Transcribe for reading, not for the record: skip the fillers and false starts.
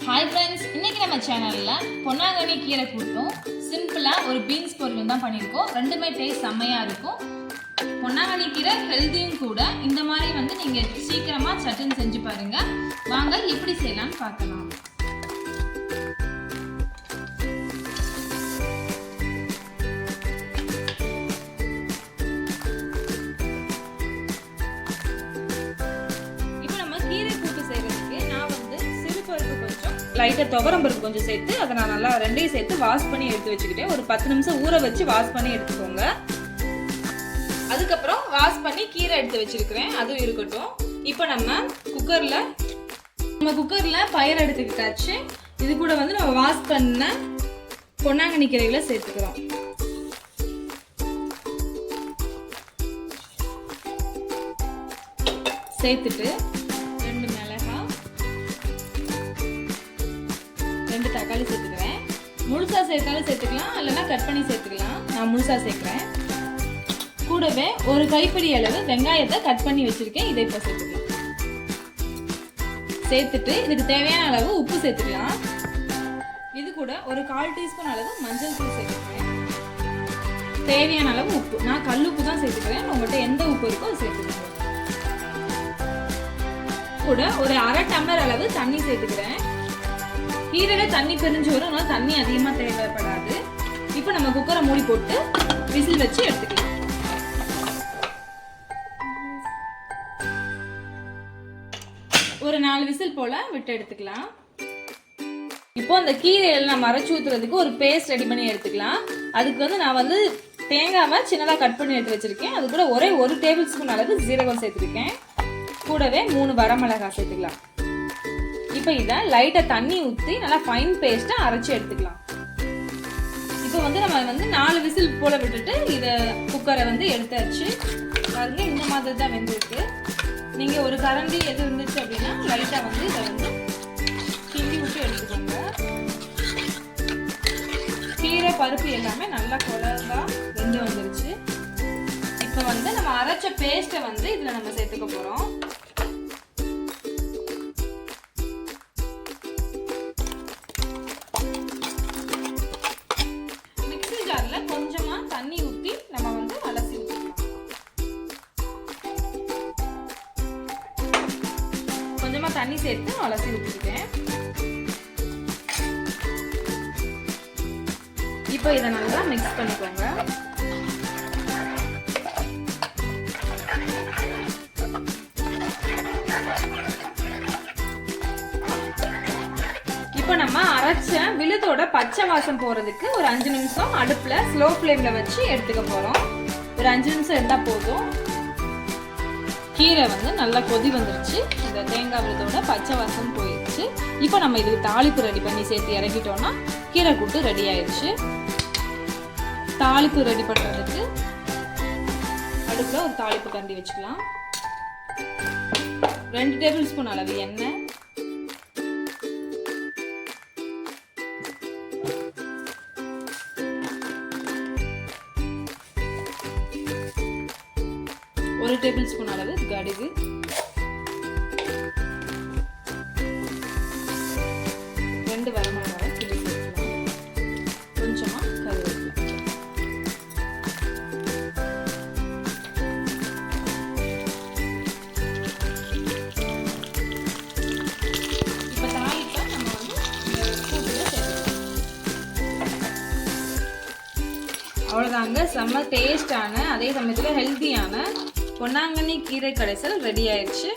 Hi friends, இன்னைக்கு நம்ம சேனலில் பொன்னாங்கண்ணி கீரை கூட்டும் சிம்பிளாக ஒரு பீன்ஸ் பொரியல் தான் பண்ணியிருக்கோம். ரெண்டுமே டேஸ்ட் செம்மையாக இருக்கும். பொன்னாங்கண்ணி கீரை ஹெல்த்தியும் கூட. இந்த மாதிரி நீங்கள் சீக்கிரமாக சட்டுன்னு செஞ்சு பாருங்கள். வாங்க எப்படி செய்யலாம்னு பார்க்கலாம். லைட்டாக துவரம் பருப்பு கொஞ்சம் சேர்த்து அதை நான் நல்லா ரெண்டையும் சேர்த்து வாஷ் பண்ணி எடுத்து வச்சுக்கிட்டேன். ஒரு 10 நிமிஷம் ஊற வச்சு வாஷ் பண்ணி எடுத்துக்கோங்க. அதுக்கப்புறம் வாஷ் பண்ணி கீரை எடுத்து வச்சிருக்கிறேன், அதுவும் இருக்கட்டும். இப்போ நம்ம குக்கரில் பயிர் எடுத்துக்கிட்டாச்சு. இது கூட நம்ம வாஷ் பண்ண பொன்னாங்கண்ணி கீரைகளை சேர்த்துக்கிறோம். சேர்த்துட்டு 2 தக்காளி சேர்த்துக்கிறேன். முழுசா சேர்த்தாலும் சேர்த்துக்கலாம், இல்லைன்னா கட் பண்ணி சேர்த்துக்கலாம். நான் முழுசா சேர்க்கிறேன். கூடவே ஒரு கைப்பிடி அளவு வெங்காயத்தை கட் பண்ணி வச்சிருக்கேன், இதை இப்போ சேர்த்துக்கலாம். சேர்த்துட்டு இதுக்கு தேவையான அளவு உப்பு சேர்த்துக்கலாம். இது கூட ஒரு 1/4 டீஸ்பூன் அளவு மஞ்சள் தூள் சேர்த்துக்கிறேன். தேவையான அளவு உப்பு, நான் கல்லுப்பு தான் சேர்த்துக்கிறேன். உங்கள்கிட்ட எந்த உப்பு இருக்கோ அதை சேர்த்துக்கிறேன். கூட ஒரு 1/2 டம்ளர் அளவு தண்ணி சேர்த்துக்கிறேன். கீரையில தண்ணி பிரிஞ்சு வரும், அதனால தண்ணி அதிகமா தேவைப்படாது. இப்போ நம்ம குக்கரை மூடி போட்டு விசில் வச்சு எடுத்துக்கலாம். ஒரு 4 விசில் போல விட்டு எடுத்துக்கலாம். இப்போ அந்த கீரையில நம்ம அரைச்சு ஊத்துறதுக்கு ஒரு பேஸ்ட் ரெடி பண்ணி எடுத்துக்கலாம். அதுக்கு நான் தேங்காவை சின்னதாக கட் பண்ணி எடுத்து வச்சிருக்கேன். அது கூட ஒரே 1 டேபிள் ஸ்பூன் அளவு ஜீரகம் சேர்த்துருக்கேன். கூடவே 3 வரமிளகாய் சேர்த்துக்கலாம். இப்போ இதை லைட்டாக தண்ணி ஊற்றி நல்லா ஃபைன் பேஸ்ட்டாக அரைச்சி எடுத்துக்கலாம். இப்போ நம்ம 4 விசில் போல விட்டுட்டு இதை குக்கரை எடுத்தாச்சு. பாருங்க, இந்த மாதிரி தான் வெந்திருக்கு. நீங்கள் ஒரு கரண்டி எது இருந்துச்சு அப்படின்னா லைட்டாக இதை கிண்டி விட்டு எடுத்துக்கோங்க. கீரை பருப்பு எல்லாமே நல்லா குழம்பா வெந்து வந்துருச்சு. இப்போ நம்ம அரைச்ச பேஸ்ட்டை இதில் நம்ம சேர்த்துக்க போகிறோம். கொஞ்சமா தண்ணி ஊற்றி நம்ம அலசி ஊற்றிக்கலாம். கொஞ்சமா தண்ணி சேர்த்து அலசி ஊற்றிக்கிட்டேன். இப்போ இதை நல்லா மிக்ஸ் பண்ணிக்கோங்க. இப்போ நம்ம அரைச்ச விழுதோட பச்சை வாசம் போறதுக்கு ஒரு 5 நிமிஷம் அடுப்புல ஸ்லோ ஃப்ளேம்ல வச்சு எடுத்துக்க போறோம். ஒரு 5 நிமிஷம் இருந்தா போதும். கீரை நல்லா கொதி வந்துருச்சு. இந்த தேங்காய் விழுதோட பச்சை வாசம் போயிடுச்சு. இப்போ நம்ம இதுக்கு தாளிப்பு ரெடி பண்ணி சேர்த்து இறக்கிட்டோம்னா கீரை கூட்டு ரெடி ஆயிடுச்சு. தாளிப்பு ரெடி பண்றதுக்கு அடுப்புல ஒரு தாளிப்பு கரண்டி வச்சுக்கலாம். 2 டேபிள் ஸ்பூன் அளவு எண்ணெய், 1 டேபிள் ஸ்பூன் அளவு கடுகு, 2 வரமிளகாய் கிள்ளி சேர்க்கலாம். கொஞ்சமா கருவேப்பிலை. இப்போ தாளிப்பா நம்ம இந்த கூட்டுல சேர்த்துக்கலாம். அவ்வளோதாங்க, செம்ம டேஸ்டான அதே சமயத்தில் ஹெல்த்தியான பொன்னாங்கண்ணி கீரை கடைசல் ரெடி ஆயிடுச்சு.